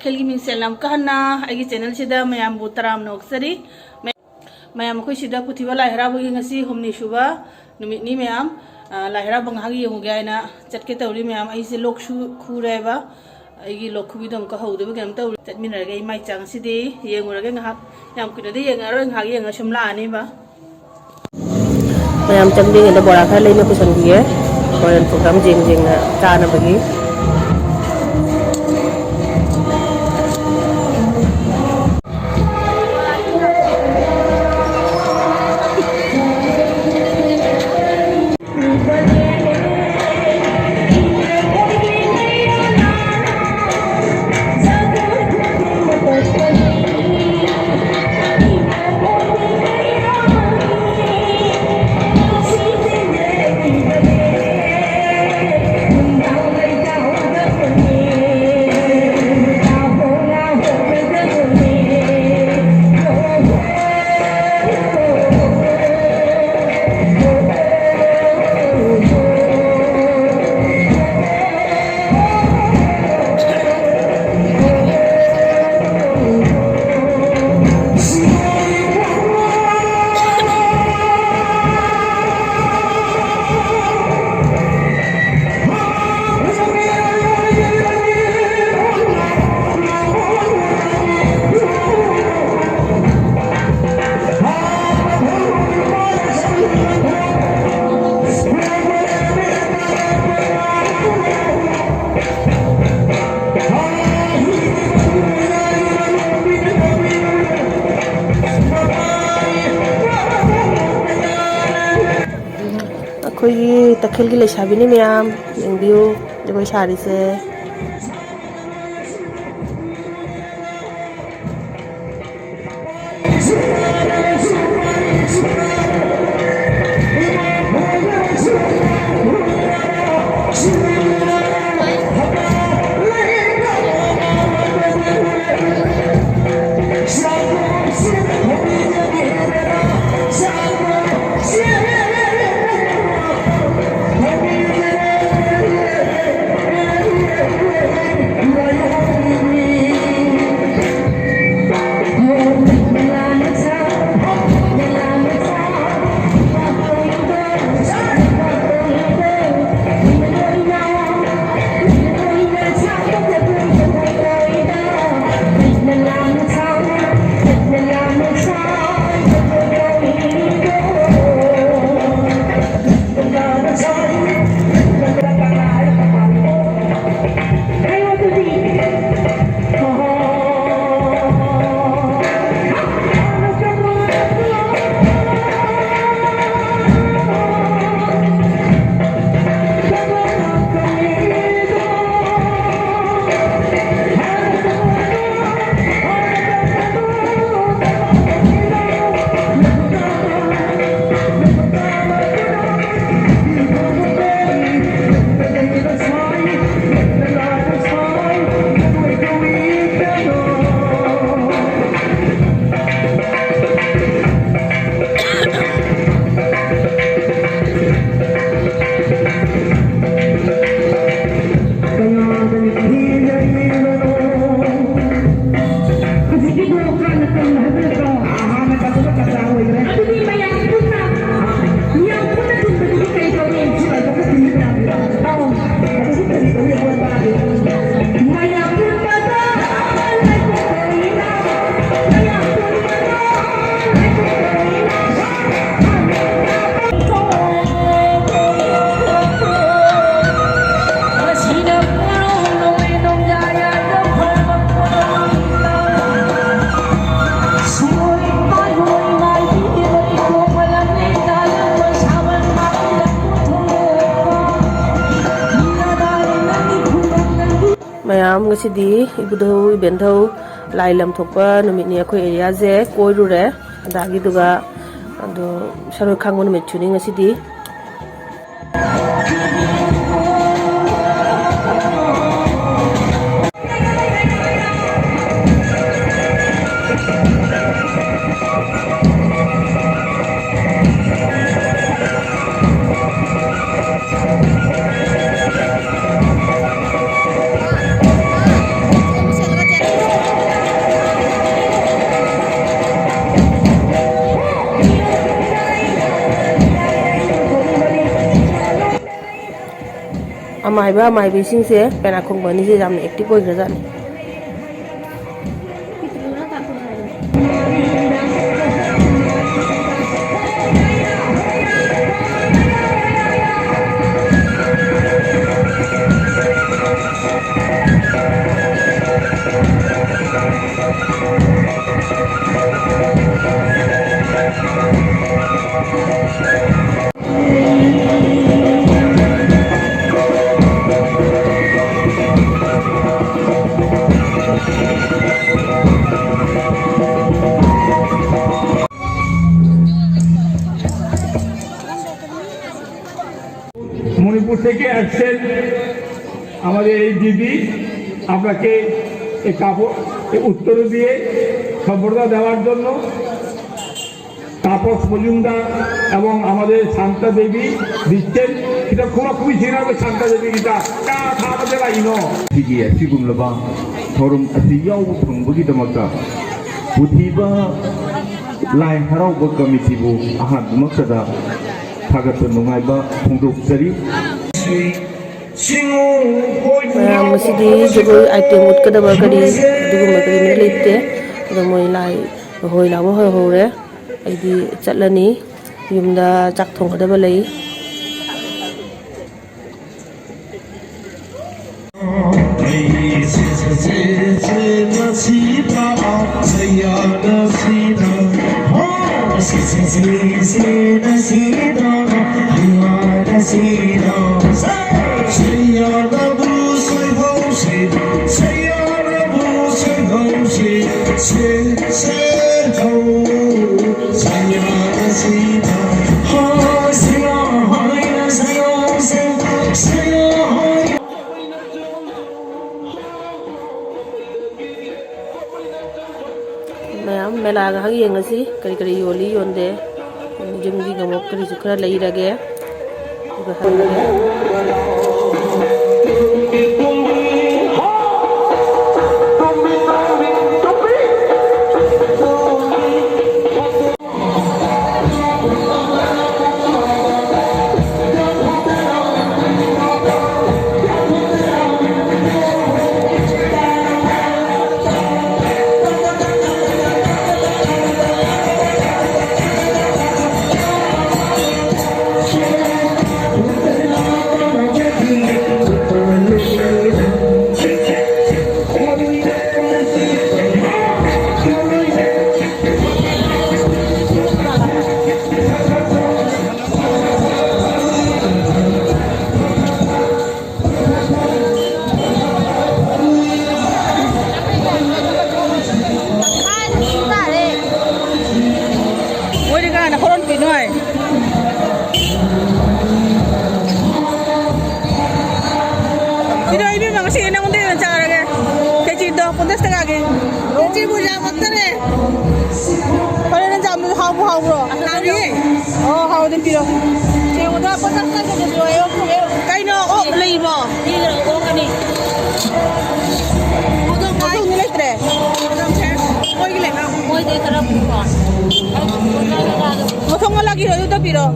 तखेल की मिंगसेल नाम कहना आगे चैनल सिदा मयाम बु तराम नोक्सरी मयाम अखोय सिदा पुथिबा लाहिरा बु ngasi humni suba numit ni mयाम लाहिरा बंगागी young गायना चटके तौरी मयाम आइसे लोक खुरेबा आइगी लोक खुबिदम का हौदबा game तौरी चटमिनरगे my Chang सिदे येंगुरगे ngahak yam कुनदे येंगारो ngahak येंगा Samla आनेबा मयाम चंदिंग the बोरा खा लेना कुसन दिए कोयल प्रोग्राम जेंग जेंग चाना बगी अखोई तखेल की लेसाबिनी मयाम एंबियो जगोई सारी से मयाम गसिदी इबुदौ इबेंथौ लाइलम थोकपा नुमितनि अखोय एरिया जे कोइरुरे दागी दुगा अदो सरो खांगो नुमित चुनि गसिदी ꯑꯃꯥꯏꯕ ꯑꯃꯥꯏꯕꯤꯁꯤꯡꯁꯦ ꯄꯦꯅꯥꯈꯣꯡꯕꯅꯤꯁꯦ ꯌꯥꯝꯅ ꯑꯦꯛꯇꯤꯚ ꯑꯣꯏꯈ꯭ꯔꯖꯥꯠꯅꯤ মণিপুর থেকে আসছেন আমাদের এই দিদি আপনাকে এই কাপড় উত্তর দিয়ে সম্বর্ধনা দেওয়ার জন্য তাপস মজুমদার এবং আমাদের শান্তা দেবী দিচ্ছেন এটা খুবই ছিনাবে শান্তা দেবী এটা আমাদের ইনো ꯁꯤꯒꯤ ꯑꯁꯤꯒꯨꯝꯂꯕ ꯊꯧꯔꯝ ꯑꯁꯤ ꯌꯥꯎꯕ ꯐꯪꯕꯒꯤꯗꯃꯛꯇ ꯄꯨꯊꯤꯕ ꯂꯥꯏ ꯍꯔꯥꯎꯕ ꯀꯃꯤꯇꯤꯕꯨ ꯑꯍꯥꯟꯕꯃꯛꯇꯗ ꯊꯥꯒꯠꯄ ꯅꯨꯡꯉꯥꯏꯕ ꯐꯣꯡꯗꯣꯛꯆꯔꯤ ꯃꯌꯥꯝ ꯑꯁꯤꯗꯤ ꯖꯒꯣꯏ ꯑꯥꯏꯇꯦꯝ ꯎꯠꯀꯗꯕ ꯀꯔꯤ ꯑꯗꯨꯒꯨꯝꯕ ꯀꯔꯤꯃꯠ ꯂꯩꯇꯦ ꯑꯗꯣ ꯃꯣꯏ ꯂꯥꯏ ꯍꯣꯏ ꯂꯥꯎꯕ ꯍꯧꯍꯧꯔꯦ ꯑꯩꯗꯤ ꯆꯠꯂꯅꯤ ꯌꯨꯝꯗ ꯆꯥꯛ ꯊꯣꯡꯒꯗꯕ ꯂꯩ ꯃꯌꯥꯝ ꯃꯦꯂꯥ ꯉꯥꯏꯍꯥꯛ ꯌꯦꯡꯉꯁꯤ ꯀꯔꯤ ꯀꯔꯤ ꯌꯣꯜꯂꯤ ꯌꯣꯟꯗꯦ ꯌꯨꯝꯒꯤ ꯉꯃꯣꯛ ꯀꯔꯤꯁꯨ ꯈꯔ ꯂꯩꯔꯒꯦ ꯑꯗꯨꯒ ꯍꯜꯂꯒꯦ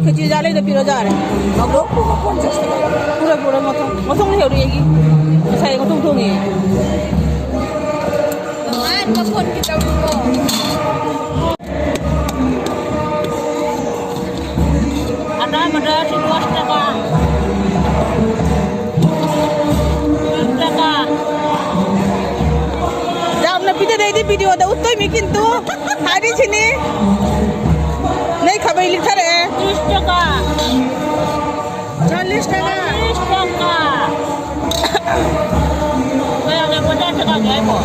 Kecil jalan itu piro jalan. Aku pura motong. Motong ni hari ini. Saya motong ni. Motong kita dulu. Ada si 2 taka. 2 taka. Jam na pita dai di video ada uttoy mikin tu. Hari sini. नहीं खबर लिखा रहे 30 टका 40 टका 40 टका मैं आगे 50 टका गए को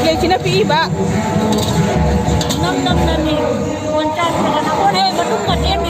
ये किना पी बा नम नम नमी 50 टका ना कोने बटुक का टेम